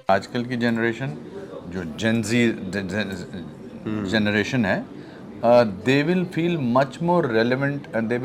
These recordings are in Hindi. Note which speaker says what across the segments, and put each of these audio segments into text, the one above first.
Speaker 1: आजकल की जनरेशन जो जेनजी जनरेशन है, they will feel much more relevant and they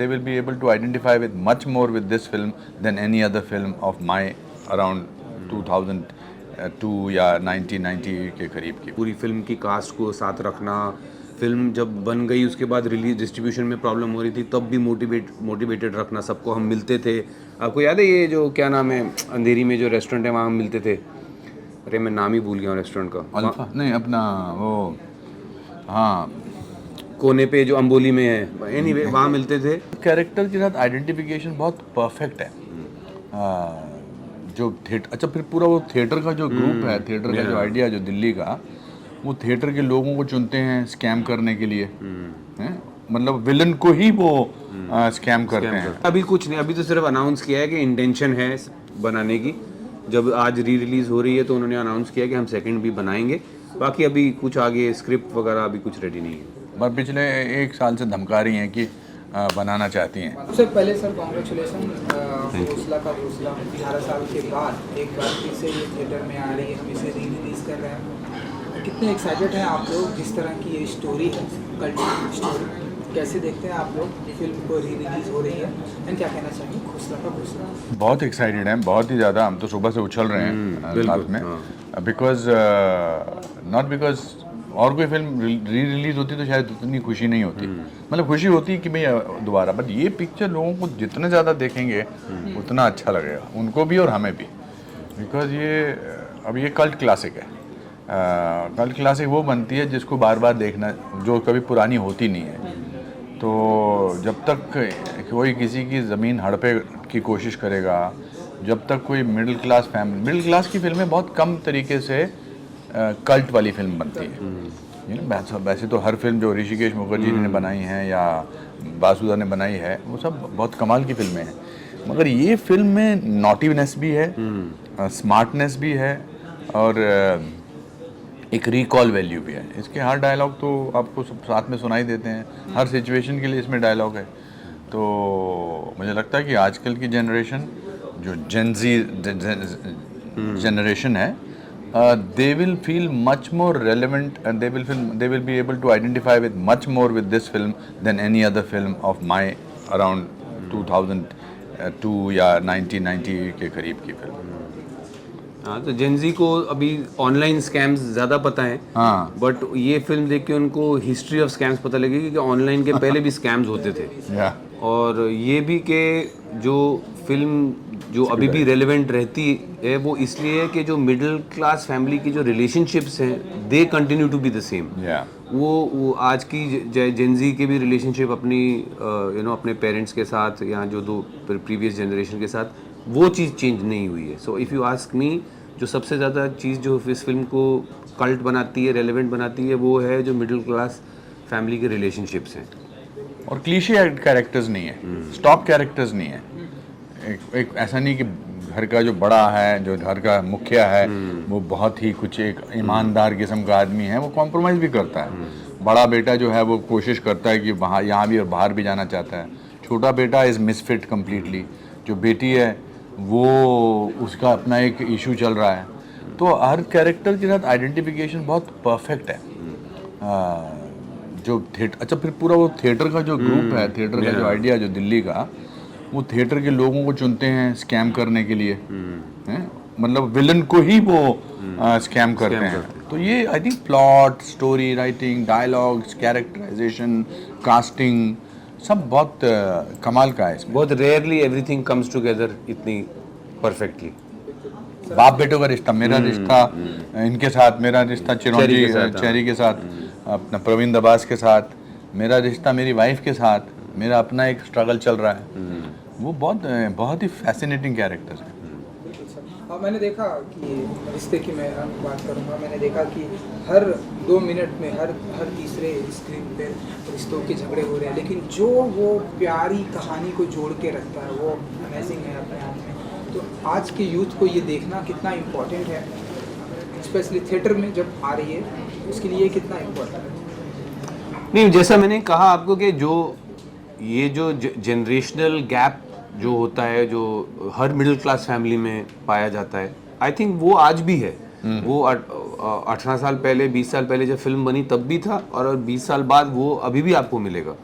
Speaker 1: will be able to identify with much more with this film than any other film of my around 2002 या 1990 के करीब की।
Speaker 2: पूरी फिल्म की कास्ट को साथ रखना, फिल्म जब बन गई उसके बाद रिलीज डिस्ट्रीब्यूशन में प्रॉब्लम हो रही थी तब भी मोटिवेटेड रखना सबको। हम मिलते थे, आपको याद है ये जो क्या नाम है अंधेरी में जो रेस्टोरेंट है वहाँ हम मिलते थे, अरे मैं नाम ही भूल गया हूँ रेस्टोरेंट का,
Speaker 1: अल्फा नहीं अपना वो, हाँ
Speaker 2: कोने पे जो अंबोली में है, एनीवे वहाँ मिलते थे।
Speaker 1: कैरेक्टर के साथ आइडेंटिफिकेशन बहुत परफेक्ट है। जो थिएटर, अच्छा फिर पूरा वो थिएटर का जो ग्रुप है, थिएटर का जो आइडिया जो दिल्ली का, वो थिएटर के लोगों को चुनते हैं स्कैम करने के लिए, हैं? मतलब विलन को ही वो स्कैम करते हैं।
Speaker 2: अभी कुछ नहीं, अभी तो सिर्फ अनाउंस किया है कि इंटेंशन है बनाने की। जब आज री रिलीज हो रही है तो उन्होंने अनाउंस किया कि हम सेकंड भी बनाएंगे, बाकी अभी कुछ आगे स्क्रिप्ट वगैरह अभी कुछ रेडी नहीं है।
Speaker 1: पर पिछले 1 साल से धमका रही हैं कि बनाना चाहती हैं।
Speaker 3: सबसे पहले सर कॉन्ग्रेचुलेसन, हौसला का हौसला 11 साल के बाद एक बार फिर से ये थिएटर में आ रही है, हम इसे री रिलीज़ कर रहे हैं। कितने एक्साइटेड हैं आप लोग, जिस तरह की ये स्टोरी है, कल्ट स्टोरी, कैसे देखते हैं आप लोग फिल्म को री रिलीज़ हो रही है, एंड क्या कहना चाहिए हौसला का हौसला?
Speaker 1: बहुत एक्साइटेड हैं, बहुत ही ज़्यादा। हम तो सुबह से उछल रहे हैं साथ में, बिकॉज नॉट बिकॉज और कोई फिल्म री रिलीज होती तो शायद उतनी खुशी नहीं होती। मतलब खुशी होती कि भाई दोबारा, बट ये पिक्चर लोगों को जितने ज़्यादा देखेंगे उतना अच्छा लगेगा, उनको भी और हमें भी, बिकॉज ये अब ये कल्ट क्लासिक है। कल्ट क्लासिक वो बनती है जिसको बार बार देखना, जो कभी पुरानी होती नहीं है। तो जब तक कोई किसी की ज़मीन हड़पे की कोशिश करेगा, जब तक कोई middle class family, middle class की फिल्में बहुत कम तरीके से कल्ट वाली फिल्म बनती है। वैसे तो हर फिल्म जो ऋषिकेश मुखर्जी ने बनाई हैं या बासुदा ने बनाई है वो सब बहुत कमाल की फिल्में हैं, मगर ये फिल्म में नॉटीनेस भी है, स्मार्टनेस भी है, और एक रिकॉल वैल्यू भी है। इसके हर डायलॉग तो आपको सब साथ में सुनाई देते हैं, हर सिचुएशन के लिए इसमें डायलॉग है। तो मुझे लगता है कि आजकल की जनरेशन जो जेनजी जनरेशन है, they will feel much more relevant and they will be able to identify with much more with this film than any other film of my around 2002 या 1990 के करीब की फिल्म।
Speaker 2: हाँ, तो जेनजी को अभी ऑनलाइन स्कैम्स ज़्यादा पता है,
Speaker 1: हाँ,
Speaker 2: बट ये फिल्म देख के उनको हिस्ट्री ऑफ स्कैम्स पता लगेगी कि ऑनलाइन के पहले भी स्कैम्स होते थे।
Speaker 1: या
Speaker 2: और ये भी कि जो फिल्म जो अभी भी रेलेवेंट रहती है वो इसलिए है कि जो मिडिल क्लास फैमिली की जो रिलेशनशिप्स हैं they continue to be the same.
Speaker 1: या
Speaker 2: वो आज की जेनजी के भी रिलेशनशिप अपनी अपने पेरेंट्स के साथ या जो दो प्रीवियस जनरेशन के साथ, वो चीज़ चेंज नहीं हुई है। So if you ask me, जो सबसे ज़्यादा चीज़ जो इस फिल्म को कल्ट बनाती है, रेलेवेंट बनाती है, वो है जो मिडिल क्लास फैमिली के रिलेशनशिप्स हैं।
Speaker 1: और क्लीशे कैरेक्टर्स नहीं है, स्टॉक कैरेक्टर्स नहीं है। एक ऐसा नहीं कि घर का जो बड़ा है, जो घर का मुखिया है, वो बहुत ही कुछ एक ईमानदार किस्म का आदमी है, वो कॉम्प्रोमाइज़ भी करता है। बड़ा बेटा जो है वो कोशिश करता है कि वहाँ यहाँ भी और बाहर भी जाना चाहता है। छोटा बेटा इज़ मिसफिट कम्प्लीटली। जो बेटी है वो, उसका अपना एक इशू चल रहा है। तो हर कैरेक्टर के साथ आइडेंटिफिकेशन बहुत परफेक्ट है। जो थिएटर, अच्छा फिर पूरा वो थिएटर का जो ग्रुप है, थिएटर का जो आइडिया जो दिल्ली का, वो थिएटर के लोगों को चुनते हैं स्कैम करने के लिए, हैं? मतलब विलन को ही वो स्कैम करते हैं। तो ये I think plot, story writing, dialogues, characterization, casting सब बहुत कमाल का है इसमें।
Speaker 2: बहुत रेयरली एवरीथिंग कम्स टुगेदर इतनी परफेक्टली।
Speaker 1: बाप बेटों का रिश्ता, मेरा रिश्ता इनके साथ, मेरा रिश्ता चिरंजी चेरी के साथ, अपना प्रवीण दबास के साथ, मेरा रिश्ता मेरी वाइफ के साथ, मेरा अपना एक स्ट्रगल चल रहा है। वो बहुत ही फैसिनेटिंग कैरेक्टर्स हैं।
Speaker 3: और मैंने देखा कि रिश्ते की मैं बात करूँगा, मैंने देखा कि हर 2 मिनट में हर तीसरे स्क्रीन पे रिश्तों के झगड़े हो रहे हैं, लेकिन जो वो प्यारी कहानी को जोड़ के रखता है वो अमेजिंग है अपने आप में। तो आज के यूथ को ये देखना कितना इम्पोर्टेंट है, स्पेशली थिएटर में जब आ रही है, उसके लिए कितना इम्पोर्टेंट है।
Speaker 2: नहीं, जैसा मैंने कहा आपको कि जो ये जो जनरेशनल गैप जो होता है, जो हर मिडिल क्लास फैमिली में पाया जाता है, आई थिंक वो आज भी है। वो 18 साल पहले 20 साल पहले जब फिल्म बनी तब भी था, और 20 साल बाद वो अभी भी आपको मिलेगा।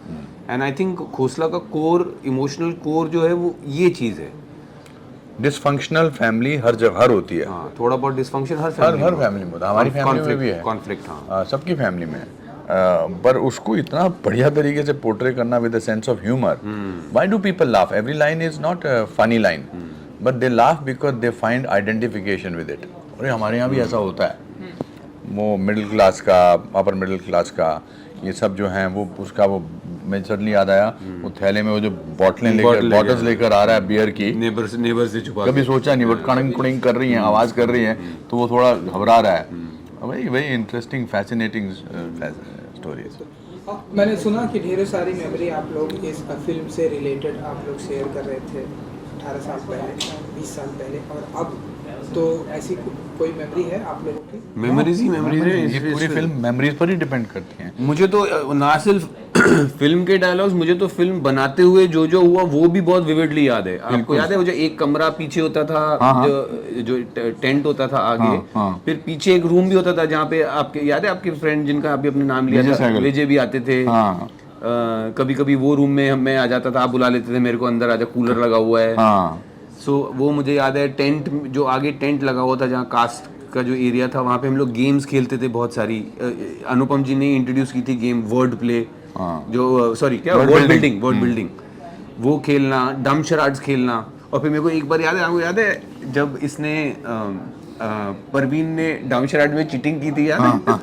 Speaker 2: एंड आई थिंक खोसला का कोर, इमोशनल कोर जो है वो ये चीज़ है।
Speaker 1: डिसफंक्शनल फैमिली हर जगह होती है।
Speaker 2: हाँ, थोड़ा बहुत डिस्फंक्शन हर
Speaker 1: हर फैमिली में होता है, हमारी फैमिली में भी है
Speaker 2: कॉन्फ्लिक्ट। हाँ,
Speaker 1: सबकी फैमिली में है। पर उसको इतना बढ़िया तरीके से पोर्ट्रे करना with a sense of humour. Why do people laugh? Every line is not funny line, but they laugh because they find identification with it. और हमारे यहाँ भी ऐसा होता है। वो मिडिल क्लास का, अपर मिडिल क्लास का, ये सब जो हैं वो उसका वो मैं सडनली याद आया, वो थैले में वो जो बॉटल्स लेकर आ रहा है बियर की,
Speaker 2: नेबर से छुपा
Speaker 1: कभी सोचा नहीं, बट कड़िंग कुड़िंग कर रही हैं, आवाज़ कर रही हैं, तो वो थोड़ा घबरा रहा है। वही इंटरेस्टिंग फैसिनेटिंग स्टोरीज।
Speaker 3: मैंने सुना कि ढेरों सारी मेमोरी आप लोग इस फिल्म से रिलेटेड आप लोग शेयर कर रहे थे 18 साल पहले, 20 साल पहले, और अब तो ऐसी कोई मेमोरी है आप लोगों की?
Speaker 2: मेमोरीज ही मेमोरीज है।
Speaker 1: ये पूरी फिल्म मेमोरीज पर ही डिपेंड करती हैं।
Speaker 2: मुझे तो ना सिर्फ फिल्म के डायलॉग्स, मुझे तो फिल्म बनाते हुए जो जो हुआ वो भी बहुत विविडली याद है। आपको याद है वो जो एक कमरा पीछे होता था, जो टेंट होता था आगे, फिर पीछे एक रूम भी होता था जहाँ पे आपके याद है आपके फ्रेंड जिनका अभी अपने नाम लिया था, विजय भी आते थे। कभी कभी वो रूम में मैं आ जाता था, आप बुला लेते थे मेरे को, अंदर आजा कूलर लगा हुआ है। सो वो मुझे याद है। टेंट जो आगे टेंट लगा हुआ था जहाँ कास्ट का जो एरिया था, वहाँ पे हम लोग गेम्स खेलते थे बहुत सारी। अनुपम जी ने इंट्रोड्यूस की थी गेम वर्ड प्ले, जो सॉरी क्या वर्ड बिल्डिंग, वो खेलना, डम शराड्स खेलना। और फिर मेरे को एक बार याद है जब इसने परवीन ने डम शराड में चीटिंग की थी, याद है?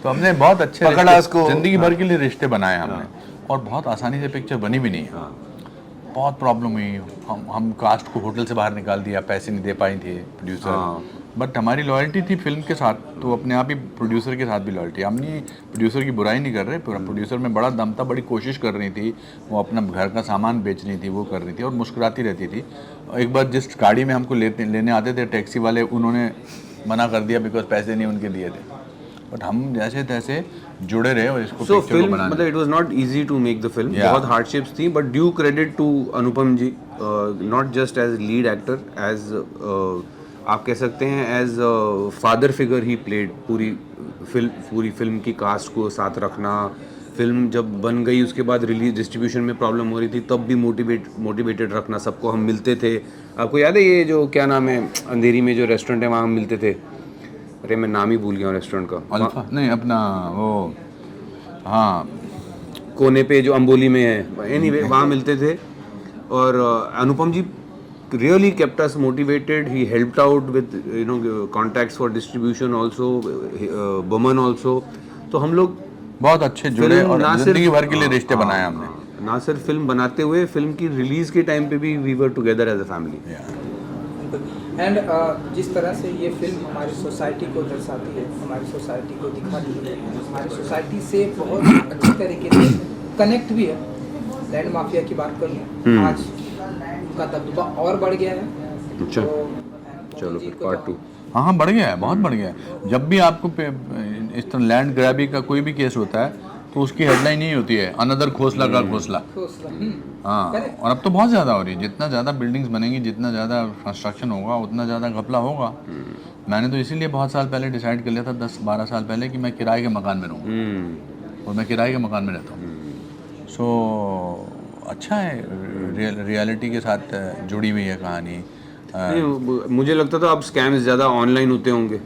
Speaker 1: तो हमने बहुत अच्छे
Speaker 2: पकड़ा उसको,
Speaker 1: जिंदगी भर के लिए रिश्ते बनाए हमने, और बहुत आसानी से पिक्चर बनी भी नहीं है। बहुत प्रॉब्लम हुई, हम कास्ट को होटल से बाहर निकाल दिया, पैसे नहीं दे पाए थे प्रोड्यूसर, बट हमारी लॉयल्टी थी फिल्म के साथ, तो अपने आप ही प्रोड्यूसर के साथ भी लॉयल्टी। हम नहीं प्रोड्यूसर की बुराई नहीं कर रहे, प्रोड्यूसर में बड़ा दम था, बड़ी कोशिश कर रही थी, वो अपना घर का सामान बेच रही थी, वो कर रही थी और मुस्कुराती रहती थी। एक बार जिस गाड़ी में हमको लेने आते थे टैक्सी वाले, उन्होंने मना कर दिया बिकॉज पैसे नहीं उनके दिए थे, बट हम जैसे तैसे जुड़े रहे और इसको
Speaker 2: so film मतलब it was not easy to make the film, बहुत hardships थी, but due credit to Anupam ji, not just as lead actor, as आप कह सकते हैं as father figure he played। पूरी फिल्म की कास्ट को साथ रखना। फिल्म जब बन गई उसके बाद रिलीज डिस्ट्रीब्यूशन में प्रॉब्लम हो रही थी, तब भी मोटिवेटेड रखना सबको। हम मिलते थे, आपको याद है ये जो क्या नाम है अंधेरी में जो रेस्टोरेंट है, वहाँ हम मिलते थे। अरे मैं नाम ही भूल गया हूँ रेस्टोरेंट का।
Speaker 1: अल्फा नहीं, अपना वो, हाँ,
Speaker 2: कोने पे जो अंबोली में है। एनीवे वहाँ मिलते थे, और अनुपम जी really kept us motivated. He helped out with contacts for distribution also, Boman also। तो हम लोग
Speaker 1: बहुत अच्छे जुड़े और जिंदगी भर के लिए रिश्ते बनाए हमने।
Speaker 2: ना सिर्फ फिल्म बनाते हुए, फिल्म की रिलीज के टाइम पे भी we were together as a family।
Speaker 3: And जिस तरह से ये फिल्म हमारी सोसाइटी को दर्शाती है, हमारी सोसाइटी को दिखाती है, हमारी सोसाइटी से बहुत अच्छी तरीके से कनेक्ट भी है। लैंड माफिया की बात करूँ, आज का दबदबा और बढ़ गया है।
Speaker 2: अच्छा, चलो फिर पार्ट 2।
Speaker 1: हाँ, बढ़ गया है, बहुत बढ़ गया है। जब भी आपको इस तरह लैंड ग्रैबी का कोई भी केस होता है, तो उसकी हेडलाइन यही होती है, अनदर खोसला का खोसला। हाँ, और अब तो बहुत ज़्यादा हो रही है। जितना ज़्यादा बिल्डिंग्स बनेंगी, जितना ज़्यादा कंस्ट्रक्शन होगा, उतना ज़्यादा घपला होगा। मैंने तो इसीलिए बहुत साल पहले डिसाइड कर लिया था, 10-12 साल पहले, कि मैं किराए के मकान में रहूँगा, और मैं किराए के मकान में रहता हूँ। सो अच्छा है, रियलिटी के साथ जुड़ी हुई है कहानी।
Speaker 2: मुझे लगता था अब स्कैम्स ज़्यादा ऑनलाइन होते होंगे।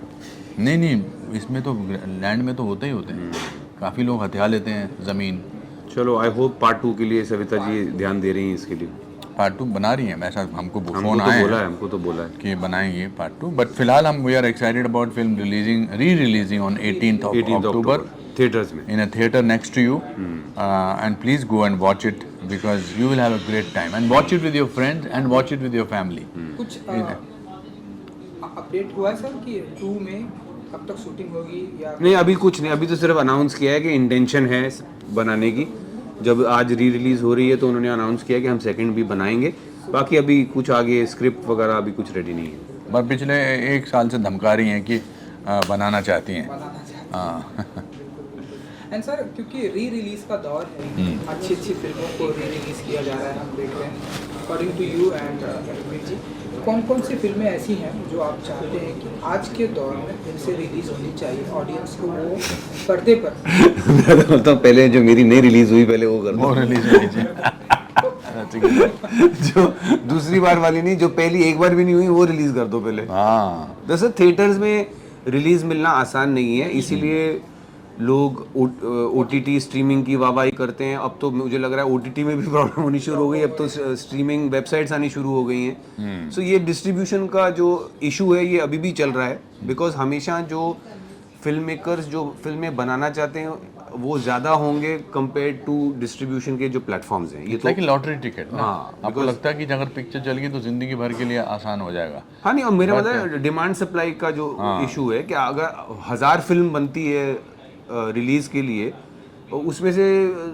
Speaker 1: नहीं, इसमें तो लैंड में तो होते ही होते हैं। काफ़ी लोग हथिया लेते हैं ज़मीन।
Speaker 2: चलो, आई होप पार्ट 2 के लिए सविता जी ध्यान दे रही हैं इसके लिए।
Speaker 1: पार्ट 2 बना रही हैं, ऐसा हमको फोन आया है,
Speaker 2: हमको तो बोला है
Speaker 1: कि बनाएंगे पार्ट 2। बट फिलहाल हम we are excited about film re-releasing on 18th of October
Speaker 2: theatres में,
Speaker 1: in a theater next to you, and please go and watch it because you will have a great time, and watch it with your friends and watch it with your family।
Speaker 3: कुछ अपडेट हुआ है सर कि 2 में कब तक शूटिंग होगी या
Speaker 2: नहीं? अभी कुछ नहीं, अभी तो सिर्फ अनाउंस किया है कि इंटेंशन है बनाने की। जब आज री रिलीज हो रही है तो उन्होंने अनाउंस किया कि हम सेकंड भी बनाएंगे। बाकी अभी कुछ आगे स्क्रिप्ट वगैरह अभी कुछ रेडी नहीं है।
Speaker 1: पर पिछले 1 साल से धमका रही हैं कि बनाना चाहती हैं। हाँ।
Speaker 3: एंड सर, क्योंकि री रिलीज का दौर है, अच्छी फिल्मों को री रिलीज किया जा रहा है, हम देख रहे हैं according to you and Ranveer ji, कौन कौन सी फिल्में ऐसी हैं जो आप चाहते हैं कि आज के दौर में फिर से रिलीज होनी चाहिए, ऑडियंस को वो पर्दे पर
Speaker 2: मैं तो बोलता हूँ पहले जो मेरी नहीं रिलीज हुई पहले वो कर
Speaker 1: वो
Speaker 2: दो।
Speaker 1: रिलीज होनी चाहिए।
Speaker 2: जो दूसरी बार वाली नहीं, जो पहली एक बार भी नहीं हुई वो रिलीज कर दो पहले।
Speaker 1: हाँ
Speaker 2: दरअसल थिएटर्स में रिलीज मिलना आसान नहीं है, इसीलिए लोग ओटीटी स्ट्रीमिंग की वाहवाही करते हैं। अब तो मुझे लग रहा है ओटीटी में भी प्रॉब्लम होनी शुरू हो गई, अब तो स्ट्रीमिंग वेबसाइट्स आनी शुरू हो गई हैं। सो ये डिस्ट्रीब्यूशन का जो इशू है ये अभी भी चल रहा है, बिकॉज हमेशा जो फिल्म मेकर्स जो फिल्में बनाना चाहते हैं वो ज़्यादा होंगे कंपेयर टू डिस्ट्रीब्यूशन के जो प्लेटफॉर्म्स हैं। ये तो
Speaker 1: लाइक लॉटरी टिकट ना।
Speaker 2: हाँ,
Speaker 1: आपको लगता है कि अगर पिक्चर चल गई तो जिंदगी भर के लिए आसान हो जाएगा।
Speaker 2: हाँ नहीं, और मेरा मतलब डिमांड सप्लाई का जो इशू है कि अगर 1000 फिल्म बनती है रिलीज के लिए, और उसमें से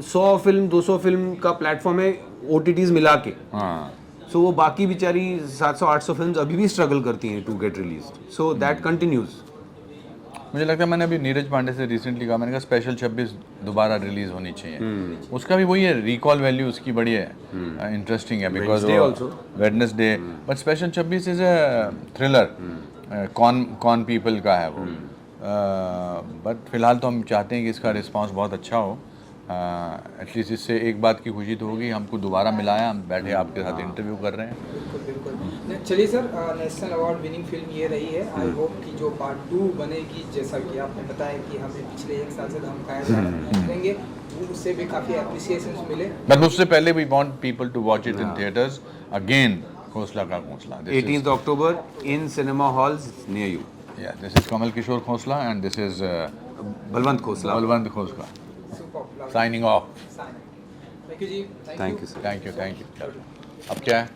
Speaker 2: 100 फिल्म 200 फिल्म का प्लेटफॉर्म है ओटीटीज मिला के,
Speaker 1: हाँ
Speaker 2: सो वो बाकी बेचारी 700-800 फिल्म्स अभी भी स्ट्रगल करती हैं to get release, so that continues.
Speaker 1: मुझे लगता है मैंने अभी नीरज पांडे से रिसेंटली कहा, मैंने कहा स्पेशल 26 दोबारा रिलीज होनी चाहिए। उसका भी वही है, रिकॉल वैल्यू उसकी बड़ी है, इंटरेस्टिंग है because Wednesday, but special 26 is a thriller, con people का है वो। बट फिलहाल तो हम चाहते हैं कि इसका रिस्पांस बहुत अच्छा हो। एटलीस्ट इससे एक बात की खुशी तो होगी, हमको दोबारा मिला है, हम बैठे आपके साथ इंटरव्यू कर रहे हैं।
Speaker 3: बिल्कुल बिल्कुल। चलिए sir, national award winning film ये रही है। आई होप कि जो पार्ट 2 बनेगी, जैसा कि आपने बताया कि हमें पिछले 1 साल से धमकाया करेंगे, उससे भी काफ़ी अप्रिसिएशन मिले।
Speaker 1: बट उससे पहले we want people to watch it in theatres again. Khosla का Khosla
Speaker 2: 18th October in cinema halls near you.
Speaker 1: Yeah, this is Kamal Kishore Khosla and this is
Speaker 2: Balwant Khosla.
Speaker 1: Balwant Khosla. Signing off.
Speaker 3: Thank you ji.
Speaker 2: Thank you sir.
Speaker 1: Thank you. चलो अब क्या है?